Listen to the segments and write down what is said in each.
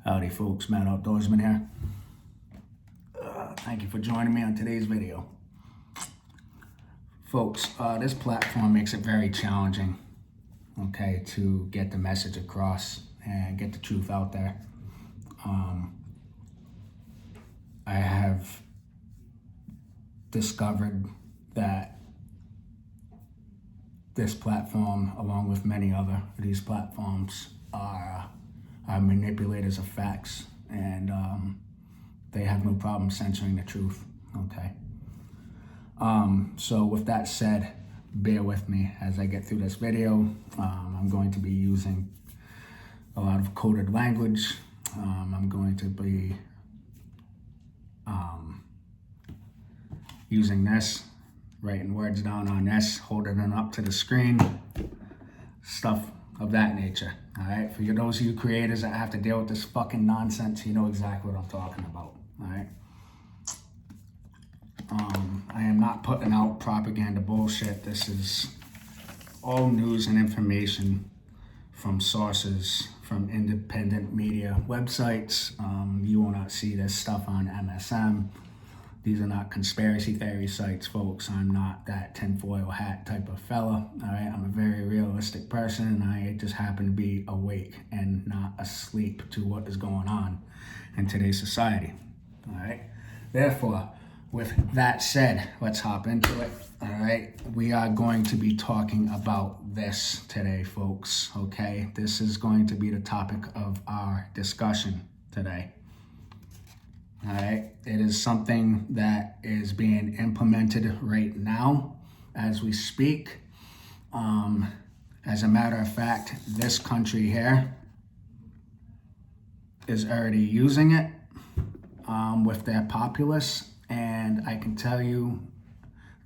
Howdy folks, Matt Outdoorsman here. Thank you for joining me on today's video. Folks, this platform makes it very challenging, okay, to get the message across and get the truth out there. I have discovered that this platform, along with many other of these platforms, are manipulators of facts, and they have no problem censoring the truth, okay? So with that said, bear with me as I get through this video. I'm going to be using a lot of coded language. I'm going to be using this, writing words down on this, holding it up to the screen, stuff of that nature, all right? For those of you creators that have to deal with this fucking nonsense, you know exactly what I'm talking about, all right? I am not putting out propaganda bullshit. This is all news and information from sources, from independent media websites. You will not see this stuff on MSM. These are not conspiracy theory sites, folks. I'm not that tinfoil hat type of fella, all right? I'm a very realistic person, and I just happen to be awake and not asleep to what is going on in today's society, all right? Therefore, with that said, let's hop into it, all right? We are going to be talking about this today, folks, okay? This is going to be the topic of our discussion today. All right, it is something that is being implemented right now as we speak. As a matter of fact, this country here is already using it with their populace, and I can tell you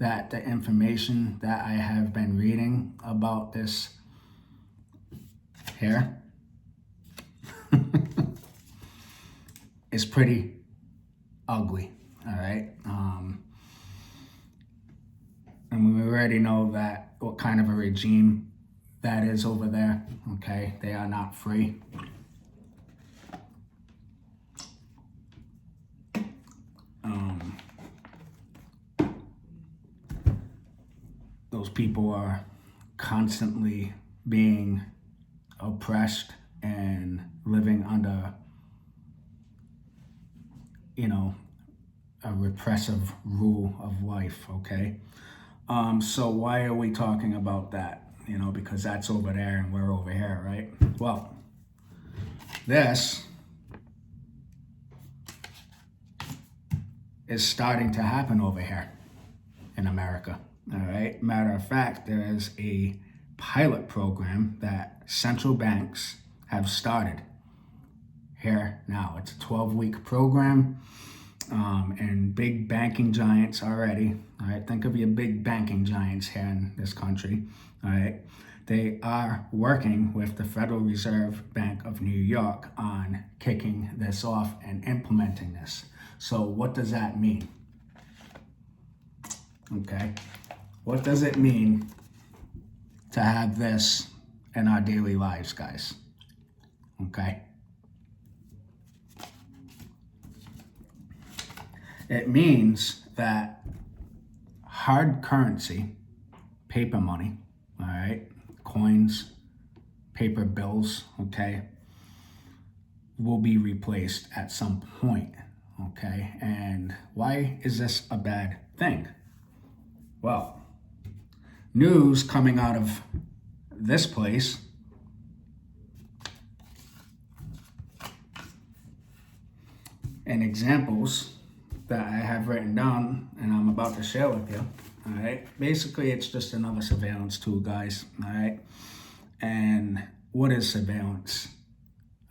that the information that I have been reading about this here is pretty ugly, all right? And we already know that what kind of a regime that is over there, okay? They are not free. Those people are constantly being oppressed and living under, you know, a repressive rule of life, okay? So why are we talking about that? You know, because that's over there and we're over here, right? Well, this is starting to happen over here in America, all right? Matter of fact, there is a pilot program that central banks have started here now. It's a 12-week program. And big banking giants already, all right, think of your big banking giants here in this country, all right, they are working with the Federal Reserve Bank of New York on kicking this off and implementing this. So what does that mean? Okay, what does it mean to have this in our daily lives, guys? Okay. It means that hard currency, paper money, all right, coins, paper bills, okay, will be replaced at some point, okay? And why is this a bad thing? Well, news coming out of this place and examples that I have written down and I'm about to share with you, all right? Basically, it's just another surveillance tool, guys, all right? And what is surveillance?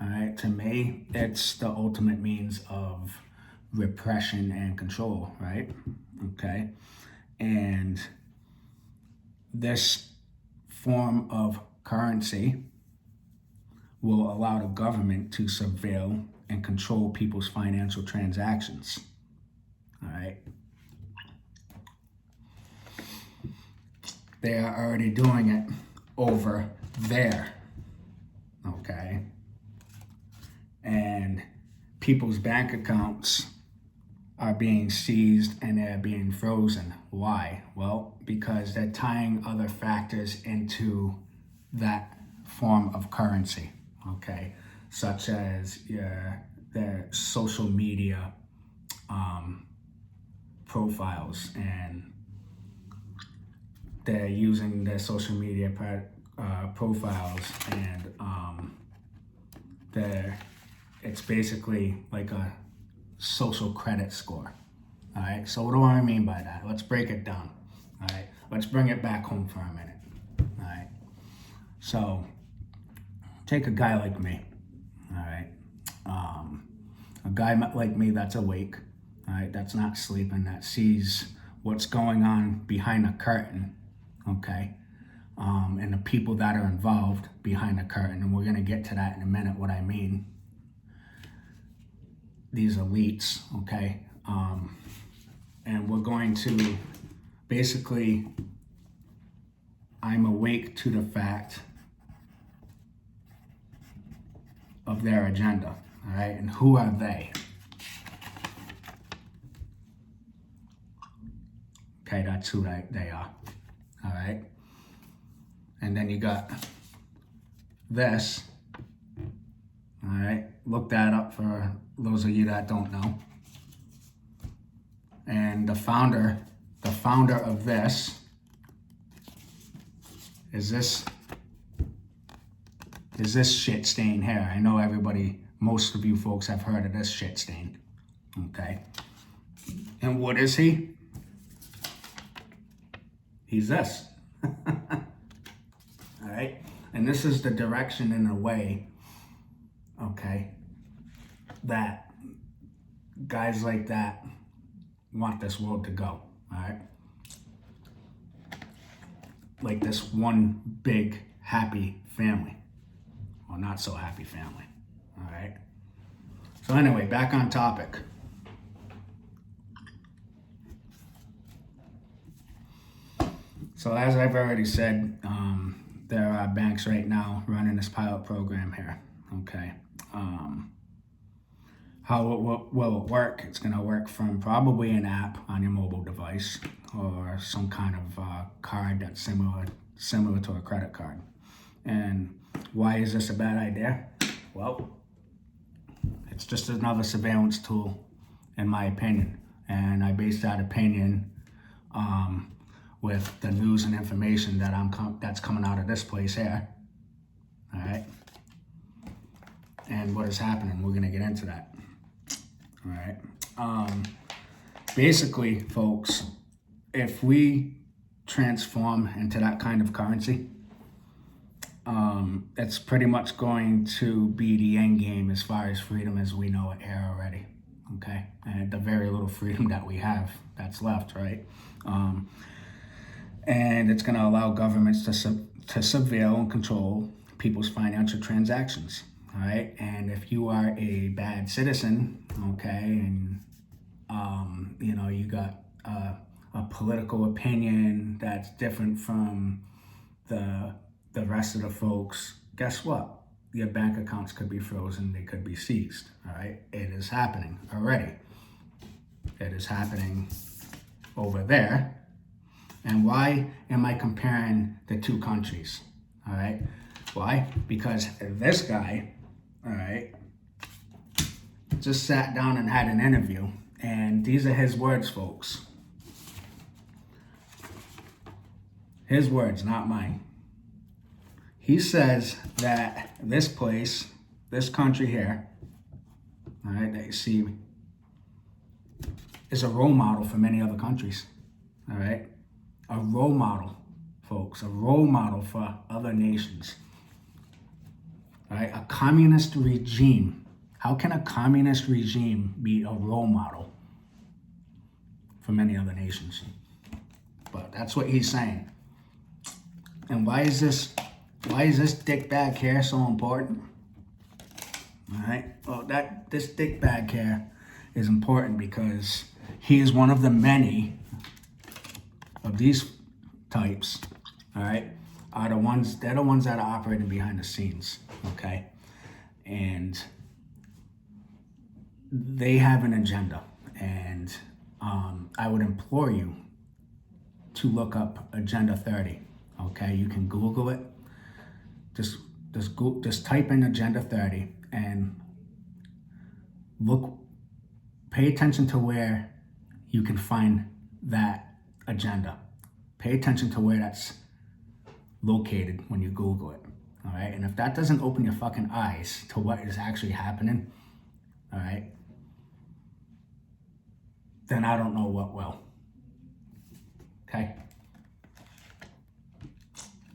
All right, to me, it's the ultimate means of repression and control, right? Okay, and this form of currency will allow the government to surveil and control people's financial transactions. All right. They are already doing it over there. Okay. And people's bank accounts are being seized and they're being frozen. Why? Well, because they're tying other factors into that form of currency, okay? Such as their social media profiles, and they're using their social media profiles, and it's basically like a social credit score. All right, so what do I mean by that? Let's break it down. All right, let's bring it back home for a minute. All right, so take a guy like me. All right, a guy like me that's awake. All right, that's not sleeping, that sees what's going on behind the curtain. Okay, and the people that are involved behind the curtain, and we're gonna get to that in a minute. What I mean. These elites, okay? And we're going to basically, I'm awake to the fact of their agenda, all right? And who are they? Okay, that's who they are, all right? And then you got this, all right? Look that up for those of you that don't know. And the founder of this is this shit stain here. I know most of you folks have heard of this shit stain, okay? And what is he? He's this, all right? And this is the direction in a way, okay, that guys like that want this world to go, all right? Like this one big happy family, or not so happy family, all right? So anyway, back on topic. So as I've already said, there are banks right now running this pilot program here, okay? How will it work? It's going to work from probably an app on your mobile device, or some kind of card that's similar to a credit card. And why is this a bad idea? Well, it's just another surveillance tool, in my opinion. And I base that opinion with the news and information that's coming out of this place here. All right. And what is happening? We're going to get into that. All right. Basically, folks, if we transform into that kind of currency, it's pretty much going to be the end game as far as freedom as we know it here already. Okay, and the very little freedom that we have that's left, right? And it's going to allow governments to surveil and control people's financial transactions. All right, and if you are a bad citizen, okay, and you got a political opinion that's different from the rest of the folks, guess what? Your bank accounts could be frozen, they could be seized. All right, it is happening already. It is happening over there. And why am I comparing the two countries? All right, why? Because this guy, all right, just sat down and had an interview, and these are his words, folks. His words, not mine. He says that this place, this country here, all right, that you see, is a role model for many other countries, all right? A role model, folks, a role model for other nations. All right, a communist regime. How can a communist regime be a role model for many other nations? But that's what he's saying. And why is this dickbag here so important? All right, well, this dickbag here is important because he is one of the many of these types, all right, they're the ones that are operating behind the scenes, okay? And they have an agenda, and I would implore you to look up Agenda 30. Okay, you can Google it. Just type in Agenda 30 and look. Pay attention to where you can find that agenda. Pay attention to where that's located when you Google it. All right, and if that doesn't open your fucking eyes to what is actually happening, all right, then I don't know what will. Okay?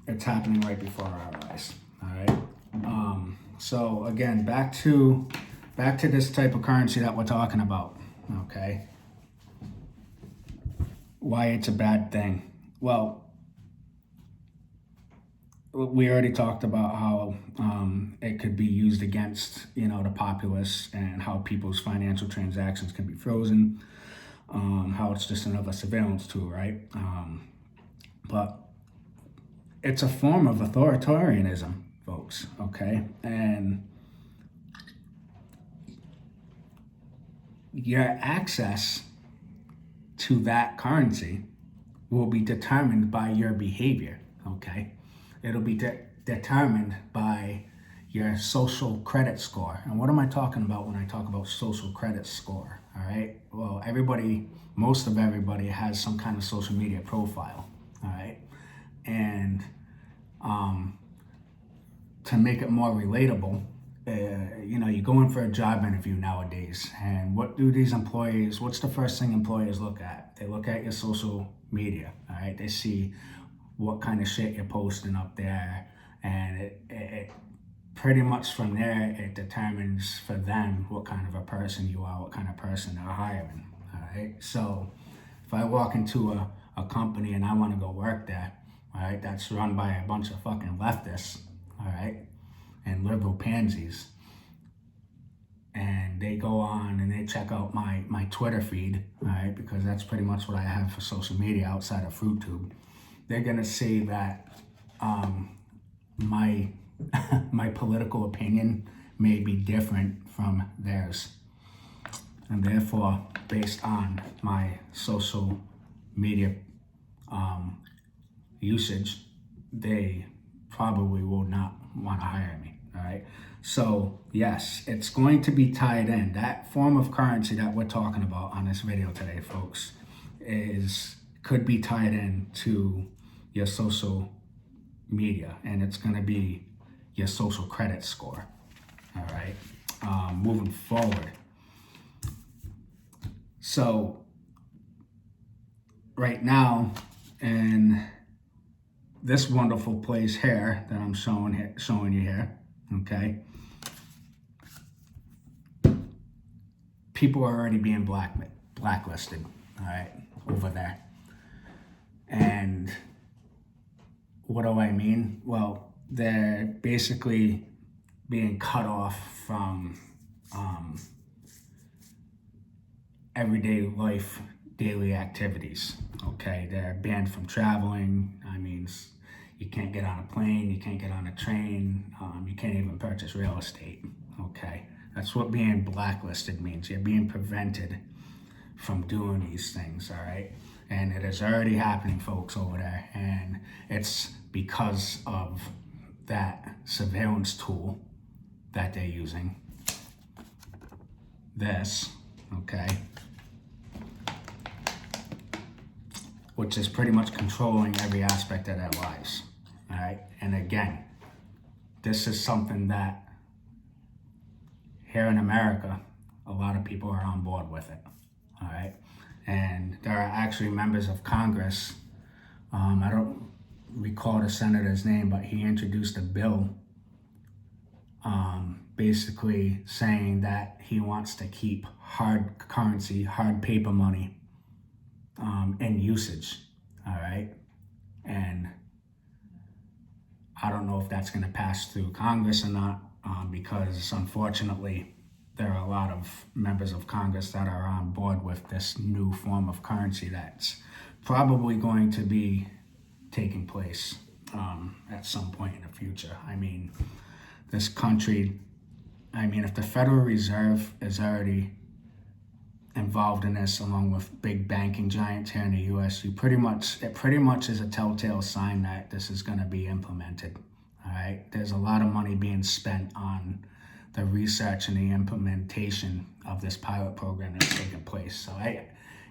It's happening right before our eyes. All right? So again, back to this type of currency that we're talking about. Okay? Why it's a bad thing. Well, we already talked about how it could be used against, the populace, and how people's financial transactions can be frozen. How it's just another surveillance tool, right? But it's a form of authoritarianism, folks, okay? And your access to that currency will be determined by your behavior, okay? It'll be determined by your social credit score. And what am I talking about when I talk about social credit score? All right. Well, most of everybody has some kind of social media profile. All right. And to make it more relatable, you go in for a job interview nowadays, and what's the first thing employers look at? They look at your social media. All right. They see what kind of shit you're posting up there, and it pretty much from there, it determines for them what kind of a person you are, what kind of person they're hiring. All right. So if I walk into a company and I want to go work there, all right, that's run by a bunch of fucking leftists, all right, and liberal pansies, and they go on and they check out my Twitter feed, all right, because that's pretty much what I have for social media outside of FruitTube. They're gonna see that my my political opinion may be different from theirs, and therefore, based on my social media usage, they probably will not want to hire me. All right. So yes, it's going to be tied in. That form of currency that we're talking about on this video today, folks, could be tied in to your social media, and it's going to be your social credit score. All right. Moving forward. So right now, in this wonderful place here that I'm showing you here, okay, people are already being blacklisted, all right, over there. And what do I mean? Well, they're basically being cut off from everyday life, daily activities. Okay, they're banned from traveling. I mean, you can't get on a plane, you can't get on a train, you can't even purchase real estate. Okay, that's what being blacklisted means. You're being prevented from doing these things, all right? And it is already happening, folks, over there. And it's because of that surveillance tool that they're using. This, okay, which is pretty much controlling every aspect of their lives, all right? And again, this is something that here in America, a lot of people are on board with it, all right? And there are actually members of Congress, I don't recall the senator's name, but he introduced a bill basically saying that he wants to keep hard currency, hard paper money in usage, all right? And I don't know if that's going to pass through Congress or not, because unfortunately there are a lot of members of Congress that are on board with this new form of currency that's probably going to be taking place at some point in the future. I mean, this country, if the Federal Reserve is already involved in this, along with big banking giants here in the U.S., it pretty much is a telltale sign that this is going to be implemented. All right, there's a lot of money being spent on the research and the implementation of this pilot program that's taking place. So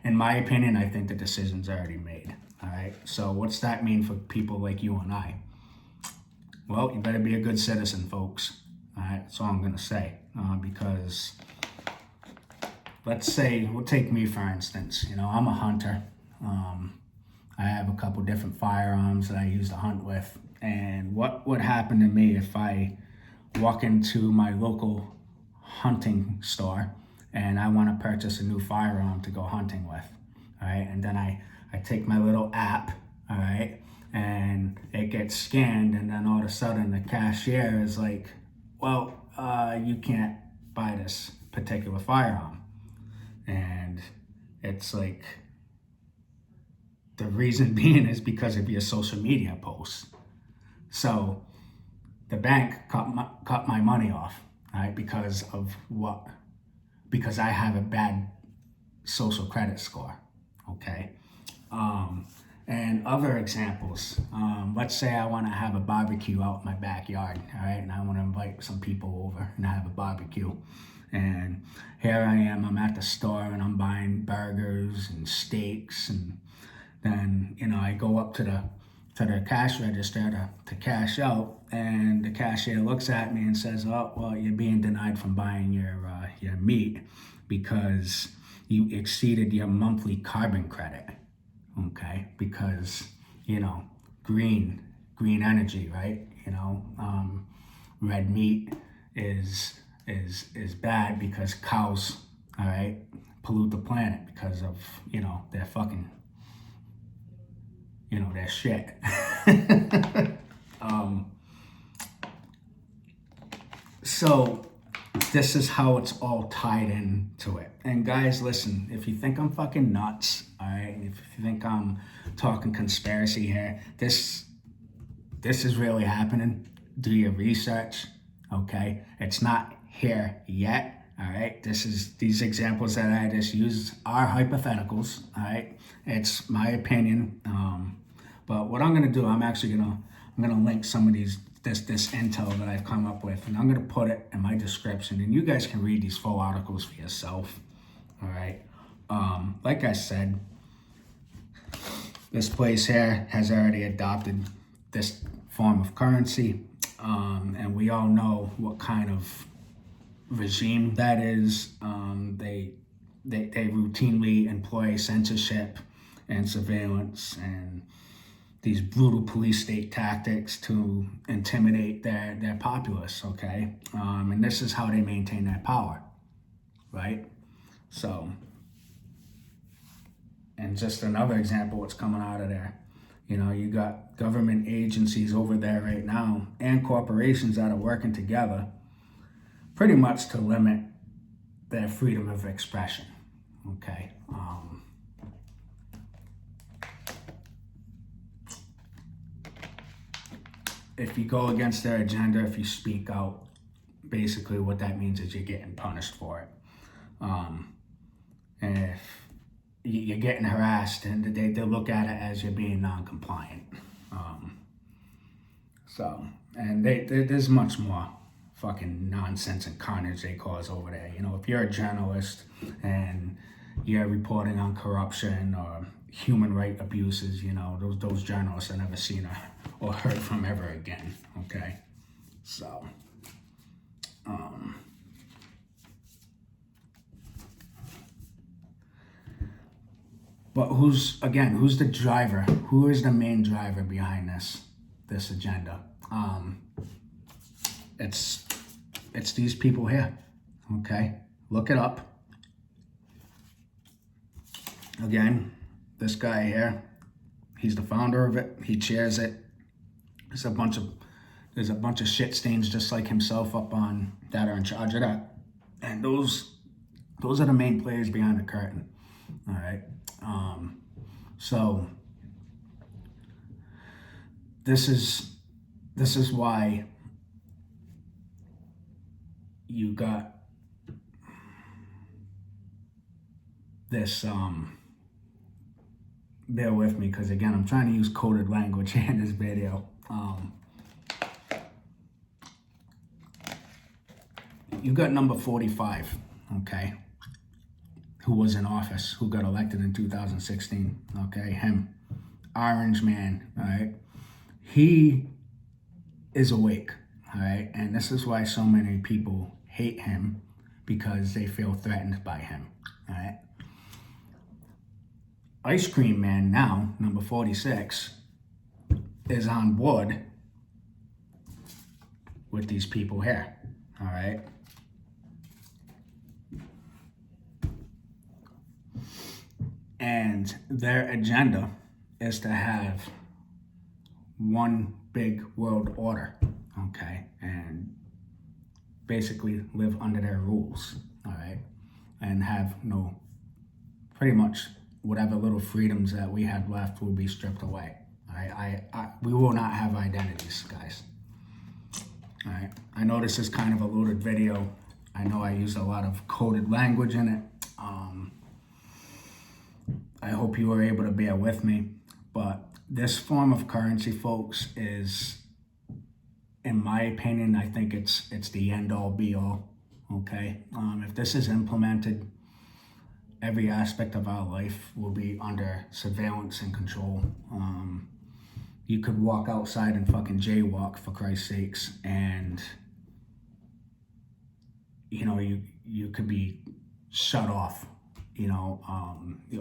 in my opinion, I think the decision's already made. All right, so what's that mean for people like you and I? Well, you better be a good citizen, folks. All right, that's all I'm gonna say, because let's say, we'll take me for instance. I'm a hunter. I have a couple different firearms that I use to hunt with. And what would happen to me if I walk into my local hunting store and I want to purchase a new firearm to go hunting with? All right, and then I take my little app, all right, and it gets scanned, and then all of a sudden the cashier is like, well, you can't buy this particular firearm. And it's like, the reason being is because of your social media posts. So the bank cut my money off, right? Because of what? Because I have a bad social credit score, okay? And other examples, let's say I want to have a barbecue out in my backyard, all right? And I want to invite some people over and have a barbecue. And here I am, I'm at the store and I'm buying burgers and steaks, and then, I go up to the cash register to cash out, and the cashier looks at me and says, oh, well, you're being denied from buying your meat because you exceeded your monthly carbon credit, okay? Because, green energy, right? Red meat is bad because cows, all right, pollute the planet because of, their fucking, their shit. So this is how it's all tied into it. And guys, listen, if you think I'm fucking nuts, all right, if you think I'm talking conspiracy here, this is really happening. Do your research, okay? It's not here yet, all right? These examples that I just used are hypotheticals, all right? It's my opinion. But what I'm gonna do, I'm gonna link some of this intel that I've come up with, and I'm gonna put it in my description, and you guys can read these full articles for yourself. All right. Like I said, this place here has already adopted this form of currency, and we all know what kind of regime that is. They routinely employ censorship and surveillance and these brutal police state tactics to intimidate their populace, okay? And this is how they maintain their power, right? So, and just another example what's coming out of there. You got government agencies over there right now and corporations that are working together pretty much to limit their freedom of expression, okay? If you go against their agenda, if you speak out, basically what that means is you're getting punished for it. And if you're getting harassed, and they look at it as you're being non-compliant. And there's much more fucking nonsense and carnage they cause over there. If you're a journalist and you're reporting on corruption or human right abuses, those journalists are never seen or heard from ever again, okay? So, but who's the driver? Who is the main driver behind this agenda? It's these people here, okay? Look it up. Again, this guy here, he's the founder of it. He chairs it. There's a bunch of shit stains just like himself up on that are in charge of that. And those are the main players behind the curtain. All right. So this is why you got this, bear with me, because again, I'm trying to use coded language in this video. You got number 45, okay, who was in office, who got elected in 2016, okay, him, Orange Man, all right, he is awake, all right, and this is why so many people hate him, because they feel threatened by him, all right. Ice Cream Man now, number 46, is on board with these people here, all right. And their agenda is to have one big world order, okay, and basically live under their rules, all right, and have no, pretty much whatever little freedoms that we had left will be stripped away, all right. We will not have identities, guys, all right. I know this is kind of a loaded video. I know I used a lot of coded language in it. I hope you were able to bear with me, but this form of currency, folks, is, in my opinion, I think it's the end all be all, okay? If this is implemented, every aspect of our life will be under surveillance and control. You could walk outside and fucking jaywalk, for Christ's sakes, and you know, you could be shut off. You know,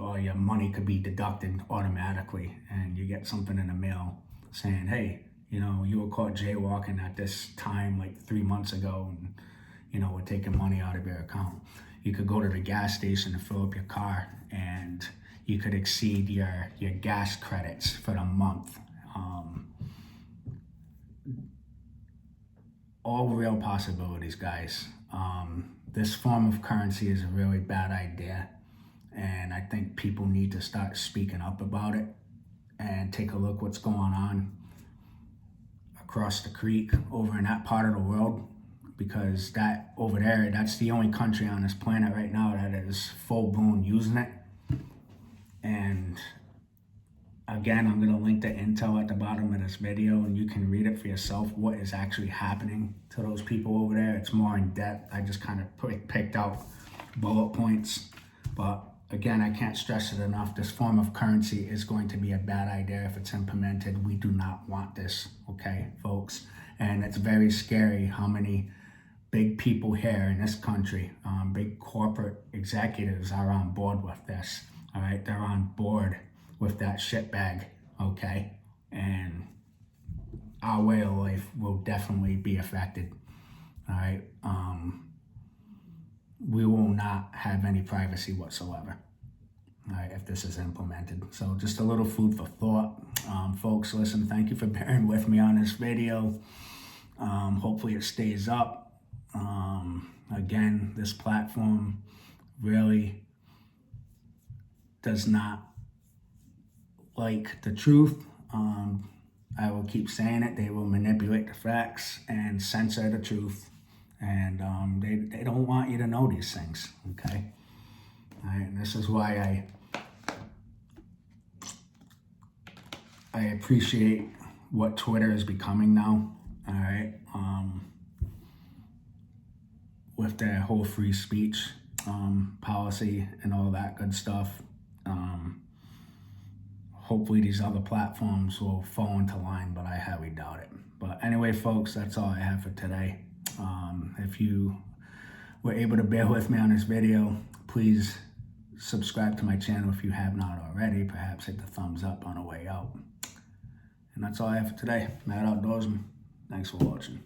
or your money could be deducted automatically, and you get something in the mail saying, hey, you know, you were caught jaywalking at this time like 3 months ago, and, you know, we're taking money out of your account. You could go to the gas station and fill up your car, and you could exceed your gas credits for the month. All real possibilities, guys. This form of currency is a really bad idea. And I think people need to start speaking up about it and take a look what's going on across the creek over in that part of the world, because that over there, that's the only country on this planet right now that is full blown using it. And again, I'm going to link the intel at the bottom of this video, and you can read it for yourself what is actually happening to those people over there. It's more in depth. I just kind of picked out bullet points, but again, I can't stress it enough. This form of currency is going to be a bad idea if it's implemented. We do not want this, okay, folks? And it's very scary how many big people here in this country, big corporate executives are on board with this, all right? They're on board with that shitbag, okay? And our way of life will definitely be affected, all right? We will not have any privacy whatsoever, all right, if this is implemented. So just a little food for thought. Folks, listen, thank you for bearing with me on this video. Hopefully it stays up. Again, this platform really does not like the truth. I will keep saying it. They will manipulate the facts and censor the truth. And they don't want you to know these things, okay? All right, and this is why I appreciate what Twitter is becoming now, all right? With their whole free speech policy and all that good stuff. Hopefully these other platforms will fall into line, but I highly doubt it. But anyway, folks, that's all I have for today. If you were able to bear with me on this video, please subscribe to my channel if you have not already. Perhaps hit the thumbs up on the way out. And that's all I have for today. Mad Outdoorsman. Thanks for watching.